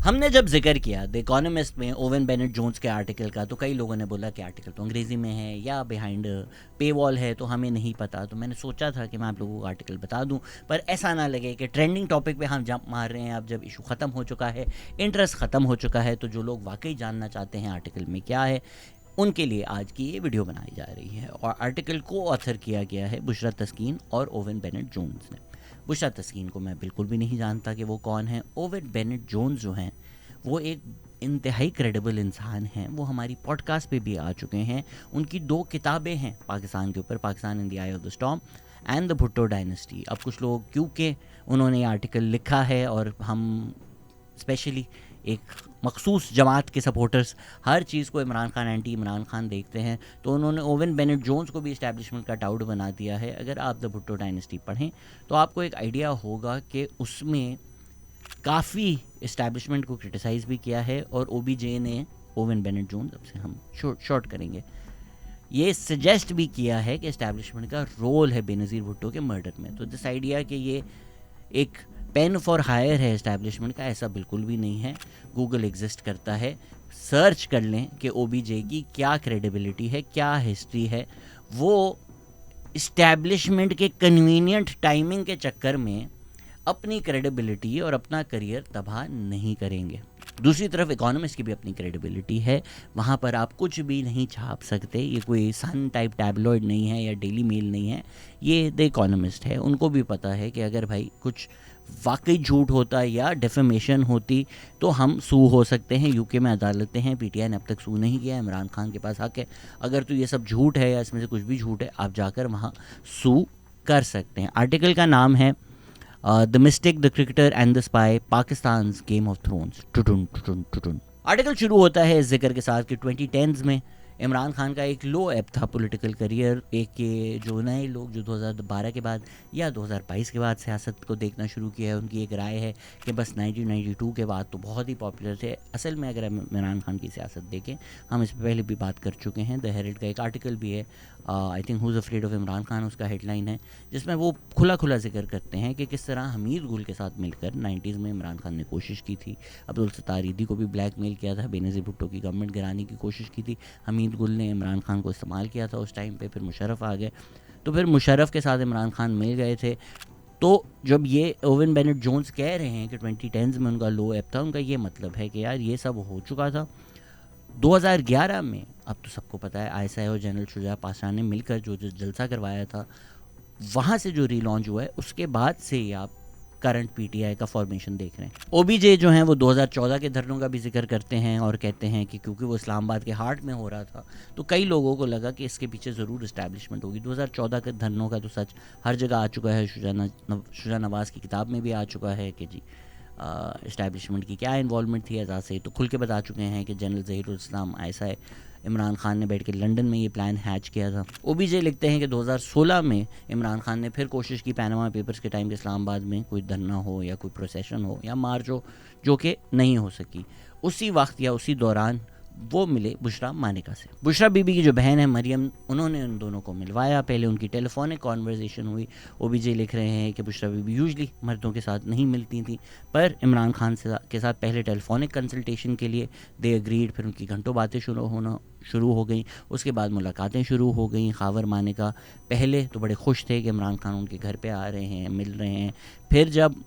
हमने जब जिक्र किया द इकोनॉमिस्ट में ओवन बेनेट जोन्स के आर्टिकल का, तो कई लोगों ने बोला कि आर्टिकल तो अंग्रेज़ी में है या बिहाइंड पे वॉल है, तो हमें नहीं पता। तो मैंने सोचा था कि मैं आप लोगों को आर्टिकल बता दूं, पर ऐसा ना लगे कि ट्रेंडिंग टॉपिक पे हम जंप मार रहे हैं। अब जब इशू ख़त्म हो चुका है, इंटरेस्ट ख़त्म हो चुका है, तो जो लोग वाकई जानना चाहते हैं आर्टिकल में क्या है, उनके लिए आज की ये वीडियो बनाई जा रही है। और आर्टिकल को ऑथर किया गया है बुशरा तस्कीन और ओवन बेनेट जोन्स ने। बुशरा तस्कीन को मैं बिल्कुल भी नहीं जानता कि वो कौन है। ओवन बेनेट जोन्स जो हैं वो एक इंतहाई क्रेडिबल इंसान हैं। वो हमारी पॉडकास्ट पे भी आ चुके हैं। उनकी 2 किताबें हैं पाकिस्तान के ऊपर, Pakistan in the I of the storm and the Bhutto dynasty. अब कुछ लोग क्योंकि उन्होंने आर्टिकल लिखा है और हम स्पेशली एक मखसूस जमात के सपोर्टर्स हर चीज़ को इमरान खान एंटी इमरान खान देखते हैं, तो उन्होंने ओवन बेनेट जोन्स को भी इस्टेब्लिशमेंट का डाउट बना दिया है। अगर आप द भुट्टो डायनेस्टी पढ़ें तो आपको एक आइडिया होगा कि उसमें काफ़ी इस्टेब्लिशमेंट को क्रिटिसाइज़ भी किया है। और ओबीजे ने ओवन बेनेट जोन्स, अब से हम शॉर्ट करेंगे, ये सजेस्ट भी किया है कि इस्टेब्लिशमेंट का रोल है बेनज़ीर भुट्टो के मर्डर में। तो दिस आइडिया कि ये एक पेन फॉर हायर है इस्टेब्लिशमेंट का, ऐसा बिल्कुल भी नहीं है। गूगल एग्जिस्ट करता है, सर्च कर लें कि ओबीजे की क्या क्रेडिबिलिटी है, क्या हिस्ट्री है। वो इस्टेब्लिशमेंट के कन्वीनियंट टाइमिंग के चक्कर में अपनी क्रेडिबिलिटी और अपना करियर तबाह नहीं करेंगे। दूसरी तरफ इकोनॉमिस्ट की भी अपनी क्रेडिबिलिटी है, वहाँ पर आप कुछ भी नहीं छाप सकते। ये कोई सन टाइप टैबलॉइड नहीं है या डेली मेल नहीं है, ये द इकोनॉमिस्ट है। उनको भी पता है कि अगर भाई कुछ वाकई झूठ होता या डेफेमेशन होती तो हम सू हो सकते हैं। यूके में अदालतें हैं, पीटीआई ने अब तक सू नहीं किया। इमरान खान के पास हक है, अगर तो ये सब झूठ है या इसमें से कुछ भी झूठ है, आप जाकर वहाँ सू कर सकते हैं। आर्टिकल का नाम है the mistake, the cricketer and the spy, Pakistan game of thrones. टुटुन टुटुन टुटुन। आर्टिकल शुरू होता है इस जिक्र के साथ कि 2010s में इमरान खान का एक लो एप था पॉलिटिकल करियर। एक के जो नए लोग जो 2012 के बाद या 2022 के बाद सियासत को देखना शुरू किया है, उनकी एक राय है कि बस 1992 के बाद तो बहुत ही पॉपुलर थे। असल में अगर हम इमरान खान की सियासत देखें, हम इस पर पहले भी बात कर चुके हैं। द हेरिल्ड का एक आर्टिकल भी है, I think who's afraid of Imran Khan उसका हेडलाइन है, जिसमें वो खुला जिक्र करते हैं कि किस तरह हमीद गुल के साथ मिलकर 90s में इमरान खान ने कोशिश की थी। अब्दुल सत्तार ईदी को भी ब्लैकमेल किया था, बेनज़ीर भुट्टो की गवर्नमेंट गिराने की कोशिश की थी। हमीद गुल ने इमरान खान को इस्तेमाल किया था उस टाइम पे। फिर मुशर्रफ आ गए, तो फिर मुशर्रफ के साथ इमरान खान मिल गए थे। तो जब ये ओवन बेनेट जोन्स कह रहे हैं कि 2010s में उनका लो एप था, उनका ये मतलब है कि यार ये सब हो चुका था। 2011 में, अब तो सबको पता है, आईएसआई और जनरल शुजा पासवान ने मिलकर जो जलसा करवाया था, वहाँ से जो रीलॉन्च हुआ है, उसके बाद से ही आप करंट पीटीआई का फॉर्मेशन देख रहे हैं। ओबीजे जो हैं वो 2014 के धरनों का भी जिक्र करते हैं और कहते हैं कि क्योंकि वो इस्लामाबाद के हार्ट में हो रहा था, तो कई लोगों को लगा कि इसके पीछे ज़रूर इस्टेब्लिशमेंट होगी। 2014 के धरनों का तो सच हर जगह आ चुका है। शुजा नवाज़ की किताब में भी आ चुका है कि जी इस्टेब्लिशमेंट की क्या इन्वॉल्वमेंट थी। एजाज से तो खुल के बता चुके हैं कि जनरल ज़हीरुल इस्लाम आईएसआई इमरान खान ने बैठ के लंदन में ये प्लान हैच किया था। ओबीजे लिखते हैं कि 2016 में इमरान खान ने फिर कोशिश की पैनामा पेपर्स के टाइम के इस्लामाबाद में कोई धरना हो या कोई प्रोसेशन हो या मार्च हो, जो कि नहीं हो सकी। उसी वक्त या उसी दौरान वो मिले बुशरा मानिका से। बुशरा बीबी की जो बहन है मरियम, उन्होंने उन दोनों को मिलवाया। पहले उनकी टेलीफोनिक कॉन्वर्जेशन हुई। ओबीजे लिख रहे हैं कि बुशरा बीबी यूजली मर्दों के साथ नहीं मिलती थी, पर इमरान खान के साथ पहले टेलीफोनिक कंसल्टेशन के लिए दे एग्रीड। फिर उनकी घंटों बातें शुरू हो गई। उसके बाद मुलाकातें शुरू हो गई। खावर मानिका पहले तो बड़े खुश थे कि इमरान खान उनके घर पे आ रहे हैं, मिल रहे हैं। फिर जब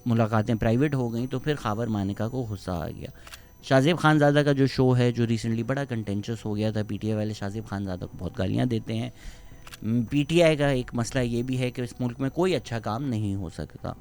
मुलाकातें प्राइवेट हो गई तो फिर खावर मानिका को गुस्सा आ गया। शाहज़ेब खानज़ादा का जो शो है, जो रिसेंटली बड़ा कंटेंचस हो गया था, पीटीआई वाले शाहज़ेब खानज़ादा को बहुत गालियाँ देते हैं। पीटीआई का एक मसला ये भी है कि इस मुल्क में कोई अच्छा काम नहीं हो सकता।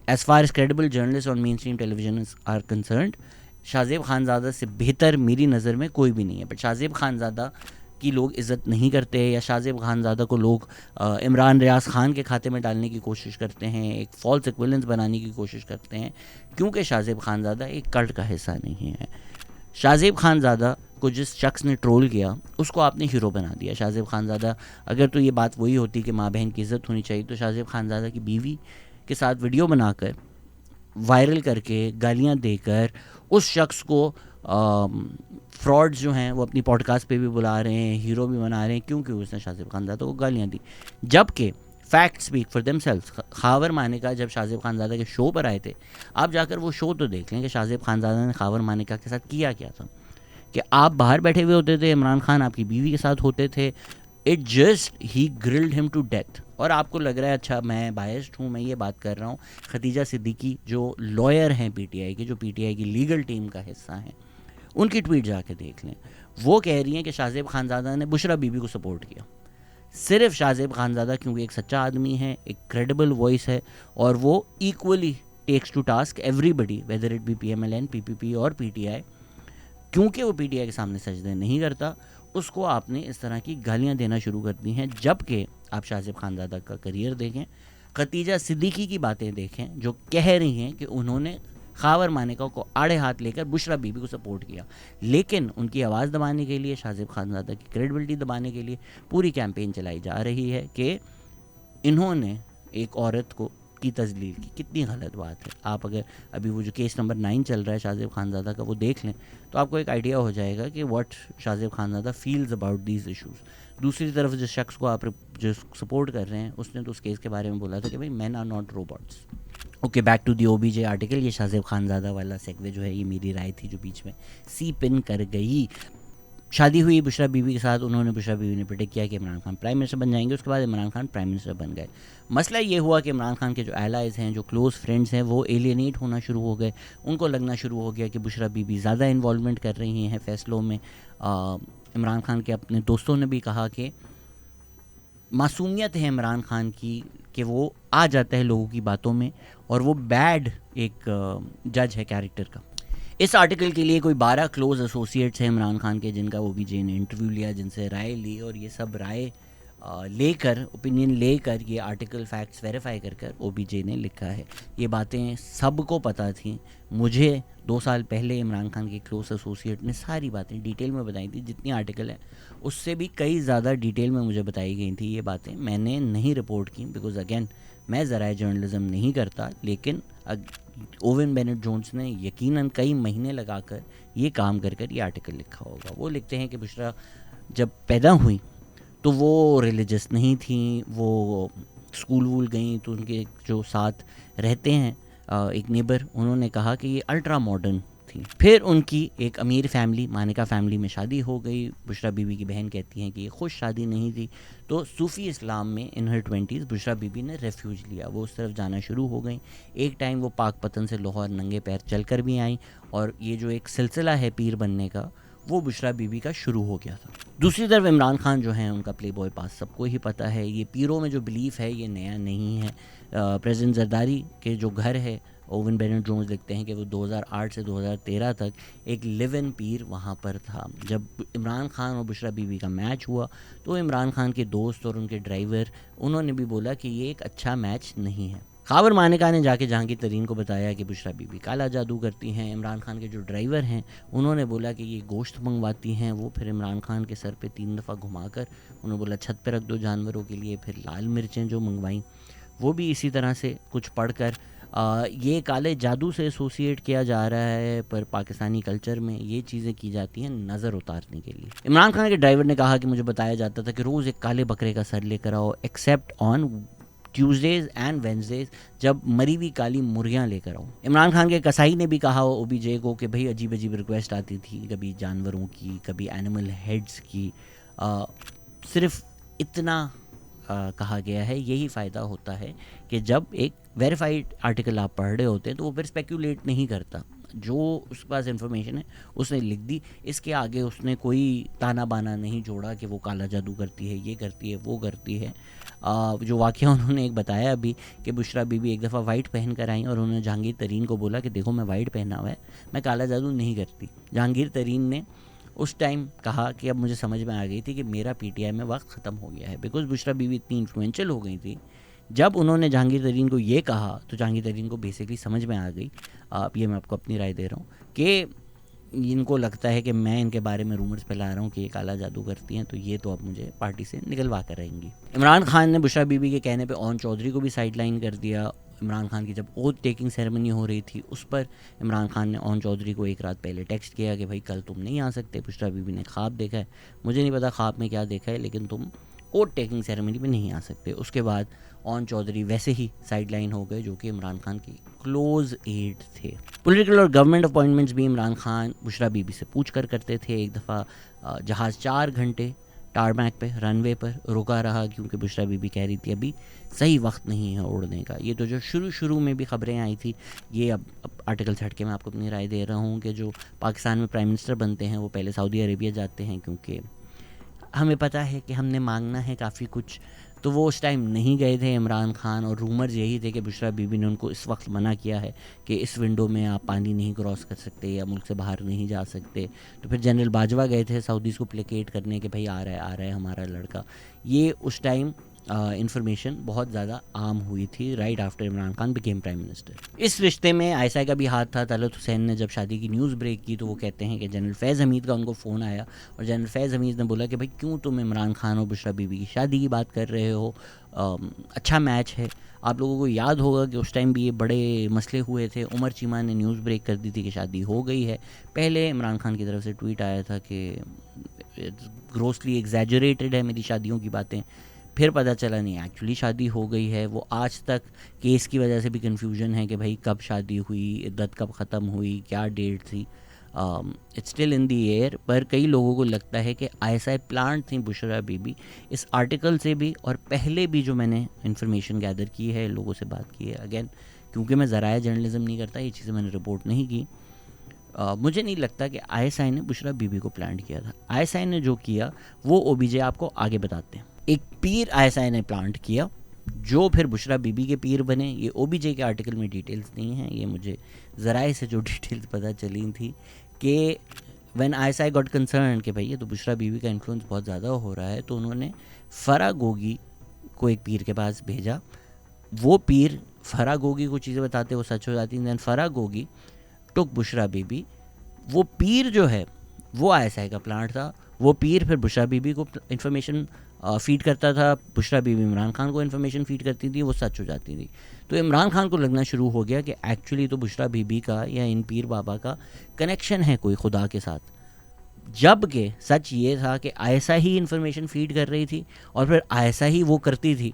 As far as credible journalist on main stream television are concerned, Shahzeb Khanzada से बेहतर मेरी नज़र में कोई भी नहीं है। बट शाहज़ेब खानज़ादा की लोग इज़्ज़त नहीं करते या शाहज़ेब खानज़ादा को लोग इमरान रियाज खान के खाते में डालने की कोशिश करते हैं, एक फॉल्स इक्विवेलेंस बनाने की कोशिश करते हैं, क्योंकि शाहज़ेब खानज़ादा एक कल्ट का हिस्सा नहीं है। शाहज़ेब खानज़ादा को जिस शख्स ने ट्रोल किया उसको आपने हीरो बना दिया। शाहज़ेब खानज़ादा, अगर तो ये बात वही होती कि माँ बहन की इज़्ज़त होनी चाहिए, तो शाहज़ेब खानज़ादा की बीवी के साथ वीडियो बनाकर वायरल करके गालियाँ देकर उस शख्स को फ्रॉड्स जो हैं वो अपनी पॉडकास्ट पे भी बुला रहे हैं, हीरो भी बना रहे हैं, क्योंकि उसने शाहज़ेब खानज़ादा को गालियाँ दी। जबकि fact speak for themselves. Khawar मानेका जब शाहज़ेब खानज़ादा के शो पर आए थे, आप जाकर वो शो तो देख लें कि शाहज़ेब खानज़ादा ने खावर मानेका के साथ किया क्या था। कि आप बाहर बैठे हुए होते थे, इमरान खान आपकी बीवी के साथ होते थे, it just he grilled him to death. और आपको लग रहा है अच्छा मैं बायस्ड हूँ, मैं ये बात कर रहा हूँ। खतीजा सिद्दीकी जो लॉयर हैं पीटीआई की, जो पीटीआई की लीगल टीम का हिस्सा हैं, उनकी ट्वीट जाके देख लें। वो कह रही हैं कि शाहज़ेब खानज़ादा ने बुशरा बीबी को सपोर्ट किया। सिर्फ शाहज़ेब खानज़ादा क्योंकि एक सच्चा आदमी है, एक क्रेडिबल वॉइस है, और वो equally takes to task everybody whether it be PMLN, PPP और PTI, क्योंकि वो PTI के सामने सजदे नहीं करता, उसको आपने इस तरह की गालियां देना शुरू कर दी हैं। जबकि आप शाहज़ेब खानज़ादा का करियर देखें, खतीजा सिद्दीकी की बातें देखें, जो कह रही हैं कि उन्होंने खावर मानेका को आड़े हाथ लेकर बुशरा बीबी को सपोर्ट किया, लेकिन उनकी आवाज़ दबाने के लिए, शाहज़ेब खानज़ादा की क्रेडिबिलिटी दबाने के लिए पूरी कैंपेन चलाई जा रही है कि इन्होंने एक औरत को की तजलील की। कितनी गलत बात है। आप अगर अभी वो जो केस नंबर 9 चल रहा है शाहज़ेब खानज़ादा का, वो देख लें तो आपको एक आइडिया हो जाएगा कि what Shahzeb Khanzada feels about these issues. दूसरी तरफ जिस शख्स को आप जो सपोर्ट कर रहे हैं, उसने तो उस केस के बारे में बोला था कि भाई man are not robots. Okay, back to the OBJ article. ये शाहज़ेब खानज़ादा वाला सेगवे जो है, ये मेरी राय थी जो बीच में सी पिन कर गई। शादी हुई बुशरा बीबी के साथ, बुशरा बीबी ने प्रेडिक्ट किया कि इमरान खान प्राइम मिनिस्टर बन जाएंगे। उसके बाद इमरान खान प्राइम मिनिस्टर बन गए। मसला ये हुआ कि इमरान खान के जो एलाइज़ हैं, जो क्लोज़ फ्रेंड्स हैं, वो एलियनेट होना शुरू हो गए। उनको लगना शुरू हो गया कि बुशरा बीबी ज़्यादा इन्वॉल्वमेंट कर रही हैं फ़ैसलों में। इमरान खान के अपने दोस्तों ने भी कहा कि मासूमियत है इमरान खान की कि वो आ जाता है लोगों की बातों में, और वो बैड एक जज है कैरेक्टर का। इस आर्टिकल के लिए कोई 12 क्लोज एसोसिएट्स हैं इमरान खान के, जिनका OBJ ने इंटरव्यू लिया, जिनसे राय ली, और ये सब राय लेकर, ओपिनियन लेकर, ये आर्टिकल फैक्ट्स वेरीफाई कर OBJ ने लिखा है। ये बातें सबको पता थी। मुझे 2 साल पहले इमरान खान के क्लोज एसोसिएट ने सारी बातें डिटेल में बताई थी। जितनी आर्टिकल है उससे भी कई ज़्यादा डिटेल में मुझे बताई गई थी ये बातें। मैंने नहीं रिपोर्ट की बिकॉज़ अगेन मैं ज़राए जर्नलिज़म नहीं करता, लेकिन ओवन बेनेट जोन्स ने यकीनन कई महीने लगाकर ये काम कर ये आर्टिकल लिखा होगा। वो लिखते हैं कि बुशरा जब पैदा हुई तो वो रिलीजियस नहीं थी, वो स्कूल वूल गई, तो उनके जो साथ रहते हैं एक नेबर, उन्होंने कहा कि ये अल्ट्रा मॉडर्न थी। फिर उनकी एक अमीर फैमिली, मानिका फैमिली में शादी हो गई। बुशरा बीबी की बहन कहती हैं कि ये खुश शादी नहीं थी। तो सूफ़ी इस्लाम में इन हर 20s बुशरा बीबी ने रेफ्यूज लिया, वो उस तरफ जाना शुरू हो गई। एक टाइम वो पाक पतन से लाहौर नंगे पैर चल कर भी आई, और ये जो एक सिलसिला है पीर बनने का, वो बुशरा बीबी का शुरू हो गया था। दूसरी तरफ इमरान खान जो हैं, उनका प्ले बॉय पास सबको ही पता है। ये पीरों में जो बिलीफ है ये नया नहीं है। प्रेसिडेंट जरदारी के जो घर है, ओवन बेनेट जोन्स लिखते हैं कि वो 2008 से 2013 तक एक लिव इन पीर वहाँ पर था। जब इमरान खान और बुशरा बीबी का मैच हुआ तो इमरान खान के दोस्त और उनके ड्राइवर, उन्होंने भी बोला कि ये एक अच्छा मैच नहीं है। खावर मानेका ने जाके जहांगीर तरीन को बताया कि बुशरा बीबी काला जादू करती हैं। इमरान खान के जो ड्राइवर हैं, उन्होंने बोला कि ये गोश्त मंगवाती हैं। वो फिर इमरान खान के सर पे 3 दफ़ा घुमाकर उन्होंने बोला छत पे रख दो जानवरों के लिए। फिर लाल मिर्चें जो मंगवाई, वो भी इसी तरह से कुछ पढ़कर ये काले जादू से एसोसिएट किया जा रहा है, पर पाकिस्तानी कल्चर में ये चीज़ें की जाती हैं नज़र उतारने के लिए। इमरान खान के ड्राइवर ने कहा कि मुझे बताया जाता था कि रोज़ एक काले बकरे का सर लेकर आओ, except on Tuesdays and Wednesdays, जब मरी हुई काली मुर्गियाँ लेकर आओ। इमरान खान के कसाई ने भी कहा OBJ को कि भाई अजीब अजीब रिक्वेस्ट आती थी, कभी जानवरों की, कभी एनिमल हेड्स की। सिर्फ इतना कहा गया है, यही फ़ायदा होता है कि जब एक वेरीफाइड आर्टिकल आप पढ़ रहे होते हैं तो वो फिर स्पेक्यूलेट नहीं करता। जो उसके पास इन्फॉर्मेशन है उसने लिख दी, इसके आगे उसने कोई ताना बाना नहीं जोड़ा कि वो काला जादू करती है, ये करती है, वो करती है। जो वाक़या उन्होंने एक बताया अभी कि बुशरा बीबी एक दफ़ा वाइट पहन कर आई और उन्होंने जहांगीर तरीन को बोला कि देखो मैं वाइट पहना हुआ है, मैं काला जादू नहीं करती। जहांगीर तरीन ने उस टाइम कहा कि अब मुझे समझ में आ गई थी कि मेरा PTI में वक्त ख़त्म हो गया है, बिकॉज़ बुशरा बीबी इतनी इन्फ्लुएंशियल हो गई थी। जब उन्होंने जहांगीर तरीन को ये कहा तो जहांगीर तरीन को बेसिकली समझ में आ गई, ये मैं आपको अपनी राय दे रहा हूँ, कि इनको लगता है कि मैं इनके बारे में रूमर्स फैला रहा हूँ कि ये काला जादू करती हैं, तो ये तो अब मुझे पार्टी से निकलवा कर रहेंगी। इमरान खान ने बुशरा बीबी के कहने पे ओन चौधरी को भी साइडलाइन कर दिया। इमरान खान की जब ओथ टेकिंग सेरेमनी हो रही थी, उस पर इमरान खान ने ओन चौधरी को एक रात पहले टेक्स्ट किया कि भाई कल तुम नहीं आ सकते, बुशरा बीबी ने ख्वाब देखा है। मुझे नहीं पता ख्वाब में क्या देखा है, लेकिन तुम ओथ टेकिंग सेरेमनी में नहीं आ सकते। उसके बाद ओन चौधरी वैसे ही साइडलाइन हो गए, जो कि इमरान खान की क्लोज एड थे। पॉलिटिकल और गवर्नमेंट अपॉइंटमेंट्स भी इमरान खान बुशरा बीबी से पूछ कर करते थे। एक दफ़ा जहाज़ 4 घंटे टारमैक पे रनवे पर रुका रहा, क्योंकि बुशरा बीबी कह रही थी अभी सही वक्त नहीं है उड़ने का। ये तो जो शुरू में भी खबरें आई थी, ये अब आर्टिकल से हट के मैं आपको अपनी राय दे रहा हूँ कि जो पाकिस्तान में प्राइम मिनिस्टर बनते हैं वो पहले सऊदी अरेबिया जाते हैं, क्योंकि हमें पता है कि हमने मांगना है काफ़ी कुछ। तो वो उस टाइम नहीं गए थे इमरान खान, और रूमर्स यही थे कि बुशरा बीबी ने उनको इस वक्त मना किया है कि इस विंडो में आप पानी नहीं क्रॉस कर सकते या मुल्क से बाहर नहीं जा सकते। तो फिर जनरल बाजवा गए थे सऊदीज़ को प्लेकेट करने के भाई आ रहा है हमारा लड़का। ये उस टाइम इंफॉर्मेशन बहुत ज़्यादा आम हुई थी right after Imran Khan became prime minister. इस रिश्ते में आयशा का भी हाथ था। तलत हुसैन ने जब शादी की न्यूज़ ब्रेक की तो वो कहते हैं कि जनरल फैज़ हमीद का उनको फ़ोन आया, और जनरल फैज़ हमीद ने बोला कि भाई क्यों तुम इमरान खान और बुशरा बीबी की शादी की बात कर रहे हो, अच्छा मैच है। आप लोगों को याद होगा कि उस टाइम भी ये बड़े मसले हुए थे। उमर चीमा ने न्यूज़ ब्रेक कर दी थी कि शादी हो गई है। पहले इमरान खान की तरफ से ट्वीट आया था कि ग्रोसली एग्जैजरेटेड है मेरी शादियों की बातें, फिर पता चला नहीं एक्चुअली शादी हो गई है। वो आज तक केस की वजह से भी कन्फ्यूजन है कि भाई कब शादी हुई, इद्दत कब ख़त्म हुई, क्या डेट थी। It's still in the air. पर कई लोगों को लगता है कि ISI प्लांट थी बुशरा बीबी। इस आर्टिकल से भी और पहले भी जो मैंने इन्फॉर्मेशन गैदर की है, लोगों से बात की है, अगेन क्योंकि मैं ज़राए जर्नलिज्म नहीं करता, ये चीज़ें मैंने रिपोर्ट नहीं की। मुझे नहीं लगता कि ISI ने बुशरा बीबी को प्लांट किया था। ISI ने जो किया वो OBJ आपको आगे बताते हैं। एक पीर ISI ने प्लांट किया जो फिर बुशरा बीबी के पीर बने। ये OBJ के आर्टिकल में डिटेल्स नहीं हैं, ये मुझे ज़राए से जो डिटेल्स पता चली थी कि व्हेन ISI गॉट कंसर्न कि भाई ये तो बुशरा बीबी का इन्फ्लुएंस बहुत ज़्यादा हो रहा है, तो उन्होंने फ़रा गोगी को एक पीर के पास भेजा। वो पीर फ़रा गोगी को चीज़ें बताते, वो सच हो जाती। दैन फ़रा गोगी टुक बुशरा बीबी। वो पीर जो है वो ISI का प्लांट था। वो पीर फिर बुशरा बीबी को इन्फॉर्मेशन फीड करता था, बुशरा बीबी इमरान खान को इन्फॉर्मेशन फीड करती थी, वो सच हो जाती थी। तो इमरान खान को लगना शुरू हो गया कि एक्चुअली तो बुशरा बीबी का या इन पीर बाबा का कनेक्शन है कोई खुदा के साथ, जबकि सच ये था कि ISI ही इन्फॉर्मेशन फीड कर रही थी, और फिर ISI ही वो करती थी,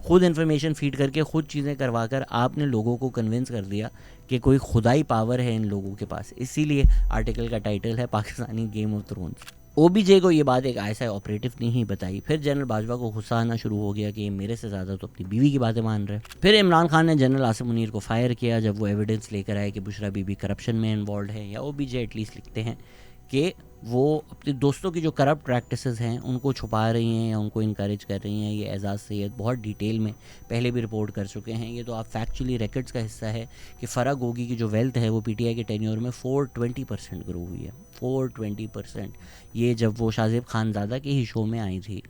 खुद इन्फॉर्मेशन फीड करके खुद चीज़ें करवा कर आपने लोगों को कन्विंस कर दिया कि कोई खुदाई पावर है इन लोगों के पास। इसीलिए आर्टिकल का टाइटल है Pakistani game of thrones. OBJ को ये बात एक ISI ऑपरेटिव ने ही बताई। फिर जनरल बाजवा को गुस्सा आना शुरू हो गया कि ये मेरे से ज़्यादा तो अपनी बीवी की बातें मान रहे हैं। फिर इमरान खान ने जनरल आसिम मुनीर को फायर किया जब वो एविडेंस लेकर आए कि बुशरा बीबी करप्शन में इन्वॉल्व है, या OBJ एटलीस्ट लिखते हैं कि वो अपने दोस्तों की जो करप्ट प्रैक्टिसेस हैं उनको छुपा रही हैं या उनको इनकरेज कर रही हैं। ये एजाज़ सैयद बहुत डिटेल में पहले भी रिपोर्ट कर चुके हैं। ये तो आप फैक्चुअली रिकॉर्ड्स का हिस्सा है कि फ़रा गोगी की जो वेल्थ है वो PTI के टेन्योर में 420% ग्रो हुई है। 420%। ये जब वो शाजिब खानज़ादा के ही शो में आई थी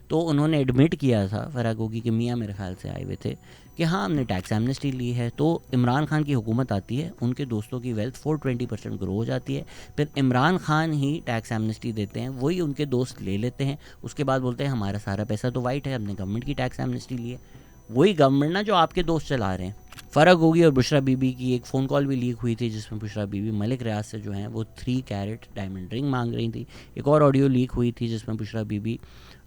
तो उन्होंने एडमिट किया था, फ़रा गोगी के मियाँ मेरे ख्याल से आए हुए थे, कि हाँ हमने टैक्स एमनेस्टी ली है। तो इमरान खान की हुकूमत आती है, उनके दोस्तों की वेल्थ 420% ग्रो हो जाती है। फिर इमरान खान ही टैक्स एमनेस्टी देते हैं, वही उनके दोस्त ले लेते हैं। उसके बाद बोलते हैं हमारा सारा पैसा तो वाइट है, हमने गवर्नमेंट की टैक्स एमनेस्टी ली है। वही गवर्नमेंट ना जो आपके दोस्त चला रहे हैं। फ़रा गोगी और बुशरा बीबी की एक फ़ोन कॉल भी लीक हुई थी जिसमें बुशरा बीबी मलिक रियाज से जो हैं वो 3 कैरेट डायमंड रिंग मांग रही थी। एक और ऑडियो लीक हुई थी जिसमें बुशरा बीबी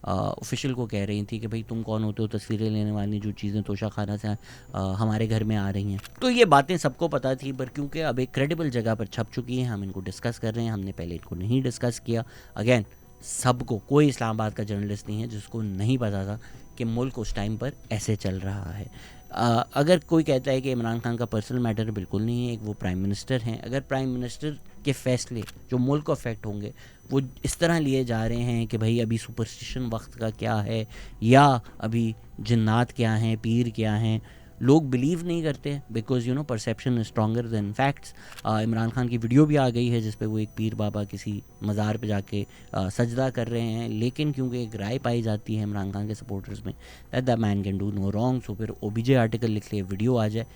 ऑफिशियल को कह रही थी कि भाई तुम कौन होते हो तस्वीरें लेने वाली, जो चीज़ें तोशा खाना से हमारे घर में आ रही हैं। तो ये बातें सबको पता थी, पर क्योंकि अब एक क्रेडिबल जगह पर छप चुकी हैं हम इनको डिस्कस कर रहे हैं। हमने पहले इनको नहीं डिस्कस किया। अगेन सबको, कोई इस्लामाबाद का जर्नलिस्ट नहीं है जिसको नहीं पता था कि मुल्क उस टाइम पर ऐसे चल रहा है। अगर कोई कहता है कि इमरान खान का पर्सनल मैटर, बिल्कुल नहीं है। एक वो प्राइम मिनिस्टर हैं। अगर प्राइम मिनिस्टर के फैसले जो मुल्क को अफेक्ट होंगे वो इस तरह लिए जा रहे हैं कि भाई अभी सुपरस्टिशन वक्त का क्या है या अभी जिन्नात क्या हैं, पीर क्या हैं, लोग बिलीव नहीं करते because you know perception is stronger than facts. Imran Khan की वीडियो भी आ गई है जिसपे वो एक पीर बाबा किसी मज़ार पे जाके सजदा कर रहे हैं, लेकिन क्योंकि एक राय पाई जाती है इमरान खान के सपोर्टर्स में that the man can do no wrong, so फिर OBJ आर्टिकल लिख ले, वीडियो आ जाए,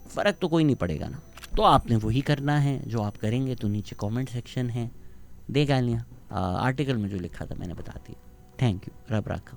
फ़र्क तो कोई नहीं पड़ेगा ना। तो आपने वही करना है जो आप करेंगे। तो नीचे कमेंट सेक्शन है, देख लिया आर्टिकल में जो लिखा था मैंने बता दिया। थैंक यू, रब रखा।